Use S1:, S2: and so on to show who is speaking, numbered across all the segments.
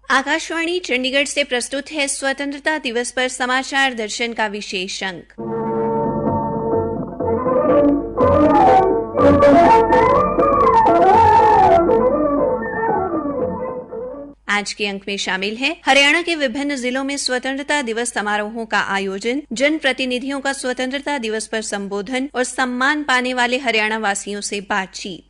S1: आकाशवाणी चंडीगढ़ से प्रस्तुत है स्वतंत्रता दिवस पर समाचार दर्शन का विशेष अंक। आज के अंक में शामिल है हरियाणा के विभिन्न जिलों में स्वतंत्रता दिवस समारोहों का आयोजन, जन प्रतिनिधियों का स्वतंत्रता दिवस पर संबोधन और सम्मान पाने वाले हरियाणा वासियों से बातचीत।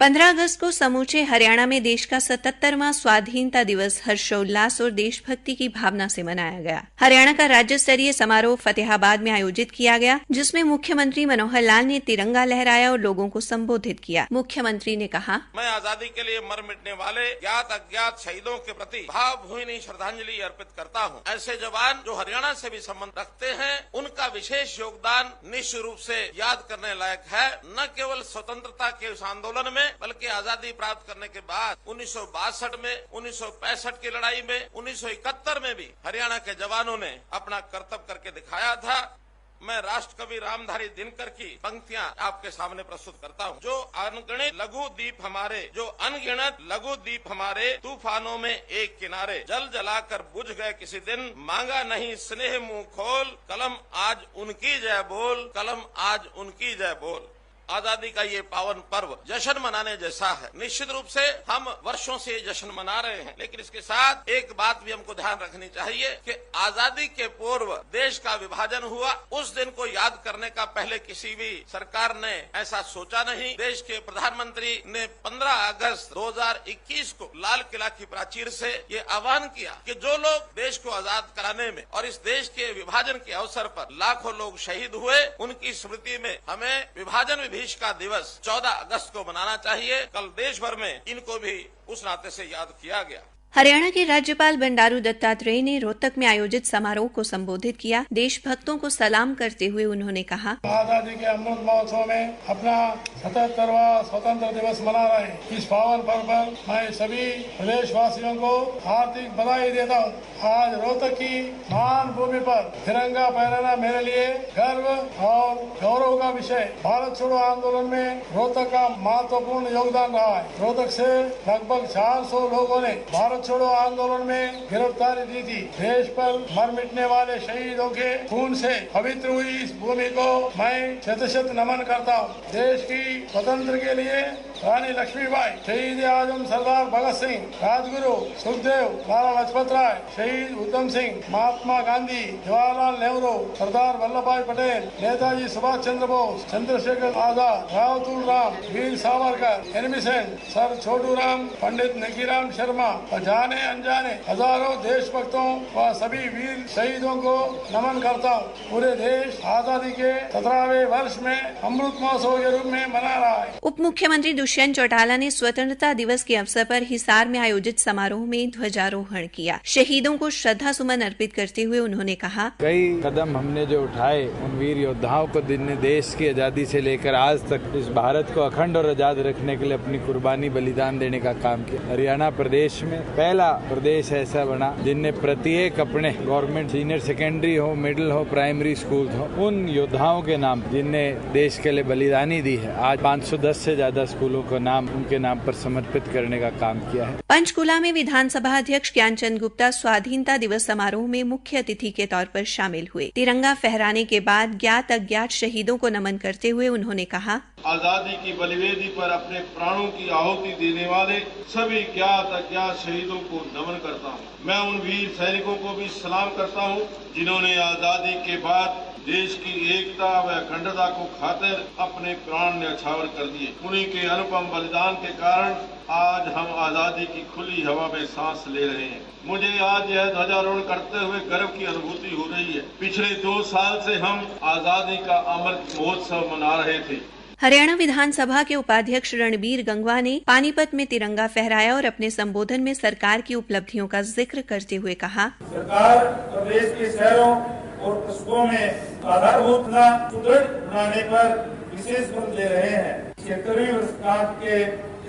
S1: 15 अगस्त को समूचे हरियाणा में देश का 77वां स्वाधीनता दिवस हर्षोल्लास और देशभक्ति की भावना से मनाया गया। हरियाणा का राज्य स्तरीय समारोह फतेहाबाद में आयोजित किया गया, जिसमें मुख्यमंत्री मनोहर लाल ने तिरंगा लहराया और लोगों को संबोधित किया। मुख्यमंत्री ने कहा,
S2: मैं आजादी के लिए मर मिटने वाले ज्ञात अज्ञात शहीदों के प्रति भावभीनी श्रद्धांजलि अर्पित करता हूँ। ऐसे जवान जो हरियाणा से भी संबंध रखते हैं, उनका विशेष योगदान निश्चित रूप से याद करने लायक है। न केवल स्वतंत्रता के उस आंदोलन में, बल्कि आजादी प्राप्त करने के बाद 1962 में, 1965 की लड़ाई में, 1971 में भी हरियाणा के जवानों ने अपना कर्तव्य करके दिखाया था। मैं राष्ट्र कवि रामधारी दिनकर की पंक्तियां आपके सामने प्रस्तुत करता हूँ। जो अनगिनत लघु दीप हमारे तूफानों में एक किनारे, जल जलाकर बुझ गए किसी दिन, मांगा नहीं स्नेह मुंह खोल, कलम आज उनकी जय बोल, कलम आज उनकी जय बोल। आजादी का ये पावन पर्व जश्न मनाने जैसा है। निश्चित रूप से हम वर्षों से ये जश्न मना रहे हैं, लेकिन इसके साथ एक बात भी हमको ध्यान रखनी चाहिए कि आजादी के पूर्व देश का विभाजन हुआ, उस दिन को याद करने का पहले किसी भी सरकार ने ऐसा सोचा नहीं। देश के प्रधानमंत्री ने 15 अगस्त 2021 को लाल किला की प्राचीर से ये आह्वान किया कि जो लोग देश को आजाद कराने में और इस देश के विभाजन के अवसर पर लाखों लोग शहीद हुए, उनकी स्मृति में हमें विभाजन का दिवस 14 अगस्त को मनाना चाहिए। कल देश भर में इनको भी उस नाते से याद किया गया।
S1: हरियाणा के राज्यपाल बंडारू दत्तात्रेय ने रोहतक में आयोजित समारोह को संबोधित किया। देशभक्तों को सलाम करते हुए उन्होंने कहा,
S3: आजादी के अमृत महोत्सव में अपना 77वां स्वतंत्र दिवस मना रहे इस पावन पर्व पर मैं सभी प्रदेशवासियों को हार्दिक बधाई देता हूँ। आज रोहतक की महान भूमि पर तिरंगा फहराना मेरे लिए गर्व और गौरव का विषय। भारत छोड़ो आंदोलन में रोहतक का महत्वपूर्ण योगदान रहा है। रोहतक से लगभग 400 लोगों ने भारत छोड़ो आंदोलन में गिरफ्तारी दी थी। देश पर मर मिटने वाले शहीदों के खून से पवित्र हुई इस भूमि को मैं शत नमन करता हूँ। देश की स्वतंत्र के लिए रानी लक्ष्मीबाई, शहीद आजम सरदार भगत सिंह, राजगुरु सुखदेव, लाला लाजपत राय, शहीद उधम सिंह, महात्मा गांधी, जवाहरलाल नेहरू, सरदार वल्लभ भाई पटेल, नेताजी सुभाष चंद्र बोस, चंद्रशेखर आजाद, राव तुल राम, वीर सावरकर, एनबी सेन, सर छोटू राम, पंडित नकीराम शर्मा, जाने अनजाने हजारों देशभक्तों व सभी वीर शहीदों को नमन करता हूँ। पूरे देश आजादी के 17वें वर्ष में अमृत महोत्सव के रूप में मना रहा है।
S1: उप मुख्यमंत्री दुष्यंत चौटाला ने स्वतंत्रता दिवस के अवसर पर हिसार में आयोजित समारोह में ध्वजारोहण किया। शहीदों को श्रद्धा सुमन अर्पित करते हुए उन्होंने कहा,
S4: कई कदम हमने जो उठाए, उन वीर योद्धाओं को जिनने देश की आजादी से लेकर आज तक इस भारत को अखंड और आजाद रखने के लिए अपनी कुर्बानी बलिदान देने का काम किया। हरियाणा प्रदेश में पहला प्रदेश ऐसा बना जिनने प्रत्येक अपने गवर्नमेंट सीनियर सेकेंडरी हो, मिडिल हो, प्राइमरी स्कूल हो, उन योद्धाओं के नाम जिनने देश के लिए बलिदानी दी है, आज 510 से ज्यादा स्कूलों का नाम उनके नाम पर समर्पित करने का काम किया है।
S1: पंचकूला में विधानसभा अध्यक्ष ज्ञानचंद गुप्ता स्वाधीनता दिवस समारोह में मुख्य अतिथि के तौर पर शामिल हुए। तिरंगा फहराने के बाद ज्ञात अज्ञात शहीदों को नमन करते हुए उन्होंने कहा,
S5: आजादी की बलिवेदी पर अपने प्राणों की आहुति देने वाले सभी ज्ञात अज्ञात शहीदों को नमन करता हूँ। मैं उन वीर सैनिकों को भी सलाम करता हूँ जिन्होंने आजादी के बाद देश की एकता व अखंडता को खातिर अपने प्राण न्यौछावर कर दिए। उन्हीं के अनुपम बलिदान के कारण आज हम आजादी की खुली हवा में सांस ले रहे हैं। मुझे आज यह ध्वजारोहण करते हुए गर्व की अनुभूति हो रही है। पिछले 2 साल से हम आजादी का अमृत महोत्सव मना रहे थे।
S1: हरियाणा विधानसभा के उपाध्यक्ष रणबीर गंगवा ने पानीपत में तिरंगा फहराया और अपने संबोधन में सरकार की उपलब्धियों का जिक्र करते हुए कहा,
S6: सरकार प्रदेश के शहरों और कस्बों में आधारभूत सुदृढ़ बनाने पर विशेष बल दे रहे हैं। 76वीं वर्षगांठ के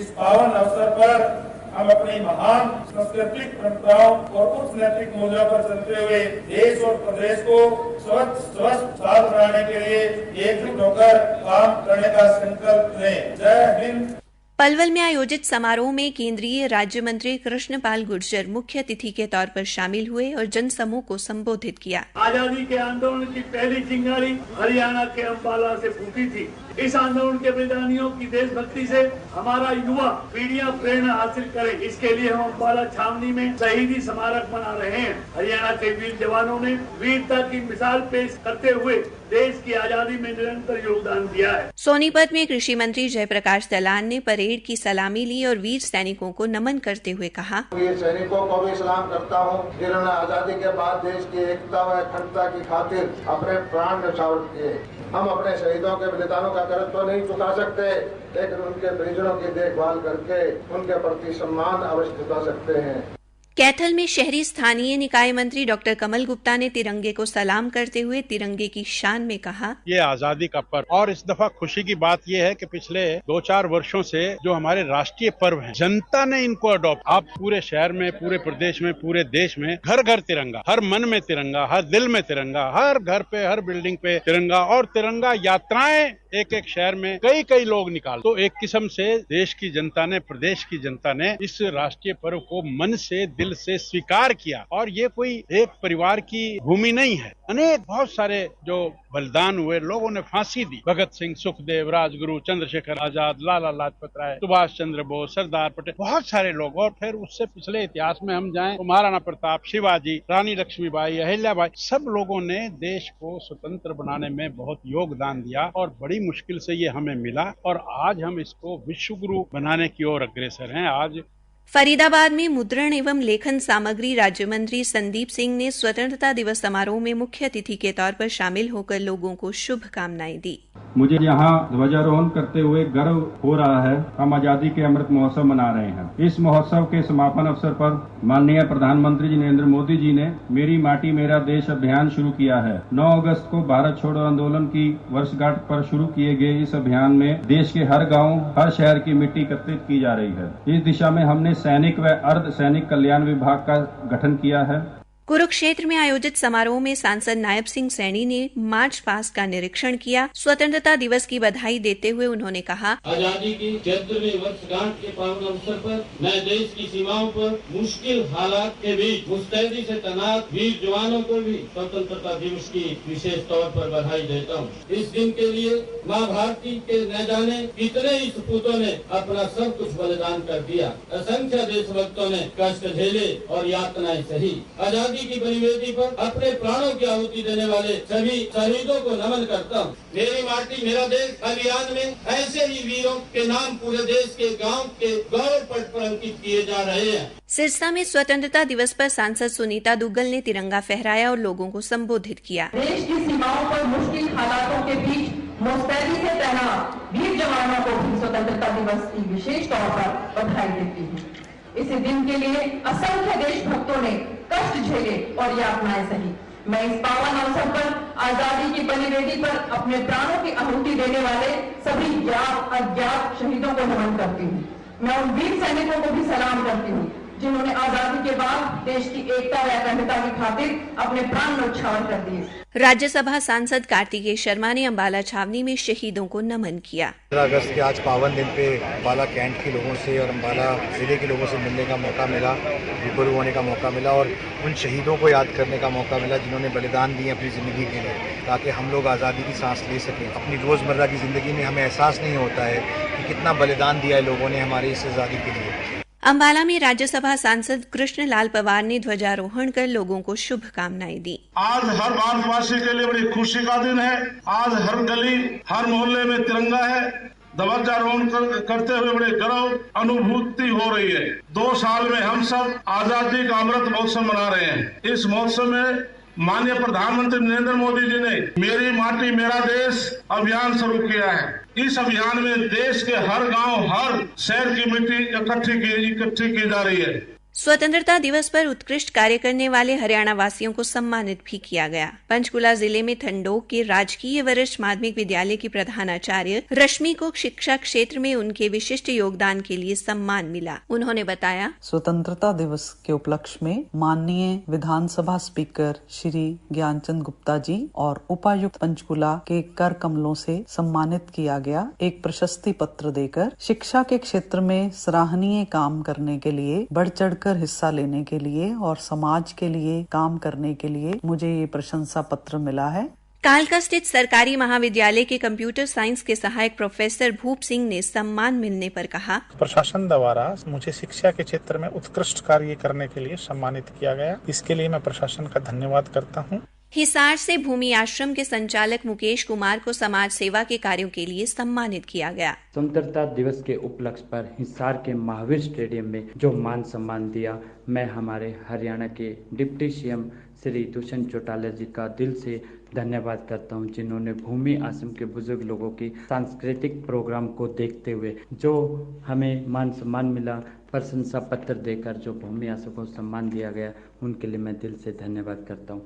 S6: इस पावन अवसर पर हम अपनी महान सांस्कृतिक परंपराओं और उच्च नैतिक मूल्यों पर चलते हुए देश और प्रदेश को स्वच्छ स्वस्थ साफ बनाने के लिए एकजुट होकर काम करने का संकल्प लें। जय हिंद।
S1: पलवल में आयोजित समारोह में केंद्रीय राज्य मंत्री कृष्णपाल गुर्जर मुख्य अतिथि के तौर पर शामिल हुए और जनसमूह को संबोधित किया।
S7: आजादी के आंदोलन की पहली चिंगारी हरियाणा के अंबाला से फूटी थी। इस आंदोलन के बलिदानियों की देशभक्ति से हमारा युवा पीढ़ियां प्रेरणा हासिल करें, इसके लिए हम अंबाला छावनी में शहीदी स्मारक मना रहे हैं। हरियाणा के वीर जवानों ने वीरता की मिसाल पेश करते हुए देश की आजादी में निरंतर योगदान दिया है।
S1: सोनीपत में कृषि मंत्री जयप्रकाश दलाल ने परेड की सलामी ली और वीर सैनिकों को नमन करते हुए कहा,
S8: वीर सैनिकों को भी सलाम करता हूँ जिन्होंने आजादी के बाद देश की एकता व अखंडता की खातिर अपने प्राण न्यौछावर किए। हम अपने शहीदों के बलिदानों का कर्ज तो नहीं चुका सकते, लेकिन उनके परिजनों की देखभाल करके उनके प्रति सम्मान अवश्य जता सकते हैं।
S1: कैथल में शहरी स्थानीय निकाय मंत्री डॉक्टर कमल गुप्ता ने तिरंगे को सलाम करते हुए तिरंगे की शान में कहा,
S9: ये आजादी का पर्व और इस दफा खुशी की बात ये है कि पिछले 2-4 वर्षों से जो हमारे राष्ट्रीय पर्व हैं, जनता ने इनको अडॉप्ट। आप पूरे शहर में, पूरे प्रदेश में, पूरे देश में घर घर तिरंगा, हर मन में तिरंगा, हर दिल में तिरंगा, हर घर पे, हर बिल्डिंग पे तिरंगा और तिरंगा यात्राएं एक एक शहर में कई लोग निकाल। तो एक किस्म से देश की जनता ने, प्रदेश की जनता ने इस राष्ट्रीय पर्व को मन से, दिल से स्वीकार किया। और ये कोई एक परिवार की भूमि नहीं है, अनेक बहुत सारे जो बलिदान हुए लोगों ने फांसी दी। भगत सिंह, सुखदेव, राजगुरु, चंद्रशेखर आजाद, लाला लाजपत राय, सुभाष चंद्र बोस, सरदार पटेल, बहुत सारे लोग। और फिर उससे पिछले इतिहास में हम जाएं तो महाराणा प्रताप, शिवाजी, रानी लक्ष्मीबाई, अहिल्याबाई, सब लोगों ने देश को स्वतंत्र बनाने में बहुत योगदान दिया और बड़ी मुश्किल से ये हमें मिला और आज हम इसको विश्व गुरु बनाने की ओर अग्रसर हैं। आज
S1: फरीदाबाद में मुद्रण एवं लेखन सामग्री राज्य मंत्री संदीप सिंह ने स्वतंत्रता दिवस समारोह में मुख्य अतिथि के तौर पर शामिल होकर लोगों को शुभकामनाएं दी।
S10: मुझे यहाँ ध्वजारोहण करते हुए गर्व हो रहा है। हम आजादी के अमृत महोत्सव मना रहे हैं। इस महोत्सव के समापन अवसर पर माननीय प्रधानमंत्री जी नरेंद्र मोदी जी ने मेरी माटी मेरा देश अभियान शुरू किया है। 9 अगस्त को भारत छोड़ो आंदोलन की वर्षगांठ पर शुरू किए गए इस अभियान में देश के हर गाँव, हर शहर की मिट्टी एकत्रित की जा रही है। इस दिशा में हमने सैनिक व अर्ध सैनिक कल्याण विभाग का गठन किया है।
S1: कुरुक्षेत्र में आयोजित समारोह में सांसद नायब सिंह सैनी ने मार्च पास्ट का निरीक्षण किया। स्वतंत्रता दिवस की बधाई देते हुए उन्होंने कहा,
S11: आजादी की 73वीं वर्षगांठ के पावन अवसर पर मैं देश की सीमाओं पर मुश्किल हालात के बीच मुस्तैदी से तैनात वीर जवानों को भी स्वतंत्रता दिवस की विशेष तौर पर बधाई देता हूँ। इस दिन के लिए माँ भारती के न जाने कितने ही सपूतों ने अपना सब कुछ बलिदान कर दिया। असंख्य देशभक्तों ने कष्ट झेले और यातनाएं सही। आजादी की बलिवेदी पर अपने प्राणों की आहुति देने वाले सभी शहीदों को नमन करता हूँ। मेरी माटी मेरा देश अभियान में ऐसे ही वीरों के नाम पूरे देश के गांव के गौरव पट पर अंकित किए जा रहे हैं।
S1: सिरसा में स्वतंत्रता दिवस पर सांसद सुनीता दुग्गल ने तिरंगा फहराया और लोगों को संबोधित किया।
S12: देश की सीमाओं पर मुश्किल हालातों के बीच मुस्तैदी से तैनात वीर जवानों को भी स्वतंत्रता दिवस की विशेष तौर पर बधाई देती हूँ। इस दिन के लिए असंख्य देशभक्तों ने कष्ट झेले और यातनाएं सही। मैं इस पावन अवसर पर आजादी की बलिवेदी पर अपने प्राणों की आहुति देने वाले सभी ज्ञात अज्ञात शहीदों को नमन करती हूँ। मैं उन वीर सैनिकों को भी सलाम करती हूँ जिन्होंने आजादी के बाद देश की एकता व अखंडता की खातिर अपने प्राण न्यौछावर कर दिए।
S1: राज्यसभा सांसद कार्तिकेय शर्मा ने अंबाला छावनी में शहीदों को नमन किया।
S13: 15 अगस्त के आज पावन दिन पे अंबाला कैंट के लोगों से और अंबाला जिले के लोगों से मिलने का मौका मिला, रूबरू होने का मौका मिला और उन शहीदों को याद करने का मौका मिला जिन्होंने बलिदान दिए अपनी ज़िंदगी के लिए, ताकि हम लोग आज़ादी की सांस ले सकें। अपनी रोज़मर्रा की ज़िंदगी में हमें एहसास नहीं होता है कि कितना बलिदान दिया है लोगों ने हमारी इस आज़ादी के लिए।
S1: अंबाला में राज्यसभा सांसद कृष्ण लाल पवार ने ध्वजारोहण कर लोगों को शुभकामनाएं दी।
S3: आज हर भारतवासी के लिए बड़ी खुशी का दिन है। आज हर गली, हर मोहल्ले में तिरंगा है। ध्वजारोहण करते हुए बड़े गर्व अनुभूति हो रही है। 2 साल में हम सब आजादी का अमृत महोत्सव मना रहे हैं। इस महोत्सव में माननीय प्रधानमंत्री नरेंद्र मोदी जी ने मेरी माटी मेरा देश अभियान शुरू किया है। इस अभियान में देश के हर गांव, हर शहर की मिट्टी इकट्ठी की जा रही है।
S1: स्वतंत्रता दिवस पर उत्कृष्ट कार्य करने वाले हरियाणा वासियों को सम्मानित भी किया गया। पंचकुला जिले में ठंडोक के राजकीय वरिष्ठ माध्यमिक विद्यालय की प्रधानाचार्य रश्मि को शिक्षा क्षेत्र में उनके विशिष्ट योगदान के लिए सम्मान मिला। उन्होंने बताया,
S14: स्वतंत्रता दिवस के उपलक्ष्य में माननीय विधानसभा स्पीकर श्री ज्ञानचंद गुप्ता जी और उपायुक्त पंचकुला के कर कमलों से सम्मानित किया गया। एक प्रशस्ति पत्र देकर शिक्षा के क्षेत्र में सराहनीय काम करने के लिए बढ़ चढ़ हिस्सा लेने के लिए और समाज के लिए काम करने के लिए मुझे ये प्रशंसा पत्र मिला है।
S1: कालका स्थित सरकारी महाविद्यालय के कंप्यूटर साइंस के सहायक प्रोफेसर भूप सिंह ने सम्मान मिलने पर कहा,
S15: प्रशासन द्वारा मुझे शिक्षा के क्षेत्र में उत्कृष्ट कार्य करने के लिए सम्मानित किया गया। इसके लिए मैं प्रशासन का धन्यवाद करता हूँ।
S1: हिसार से भूमि आश्रम के संचालक मुकेश कुमार को समाज सेवा के कार्यों के लिए सम्मानित किया गया।
S16: स्वतंत्रता दिवस के उपलक्ष्य पर हिसार के महावीर स्टेडियम में जो मान सम्मान दिया, मैं हमारे हरियाणा के डिप्टी सीएम श्री दुष्यंत चौटाला जी का दिल से धन्यवाद करता हूं, जिन्होंने भूमि आश्रम के बुजुर्ग लोगों की सांस्कृतिक प्रोग्राम को देखते हुए जो हमें मान सम्मान मिला, प्रशंसा पत्र देकर जो भूमि आश्रम को सम्मान दिया गया, उनके लिए मैं दिल से धन्यवाद करता हूं।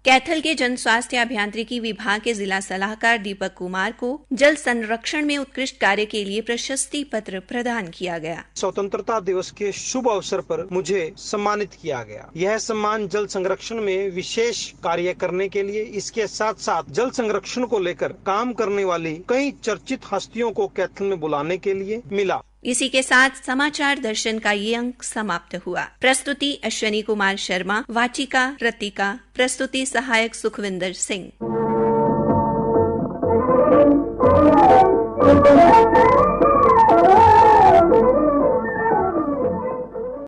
S1: कैथल के जन स्वास्थ्य अभियांत्रिकी विभाग के जिला सलाहकार दीपक कुमार को जल संरक्षण में उत्कृष्ट कार्य के लिए प्रशस्ति पत्र प्रदान किया गया।
S17: स्वतंत्रता दिवस के शुभ अवसर पर मुझे सम्मानित किया गया। यह सम्मान जल संरक्षण में विशेष कार्य करने के लिए, इसके साथ साथ जल संरक्षण को लेकर काम करने वाली कई चर्चित हस्तियों को कैथल में बुलाने के लिए मिला।
S1: इसी के साथ समाचार दर्शन का ये अंक समाप्त हुआ। प्रस्तुति अश्विनी कुमार शर्मा, वाचिका रतिका, प्रस्तुति सहायक सुखविंदर सिंह।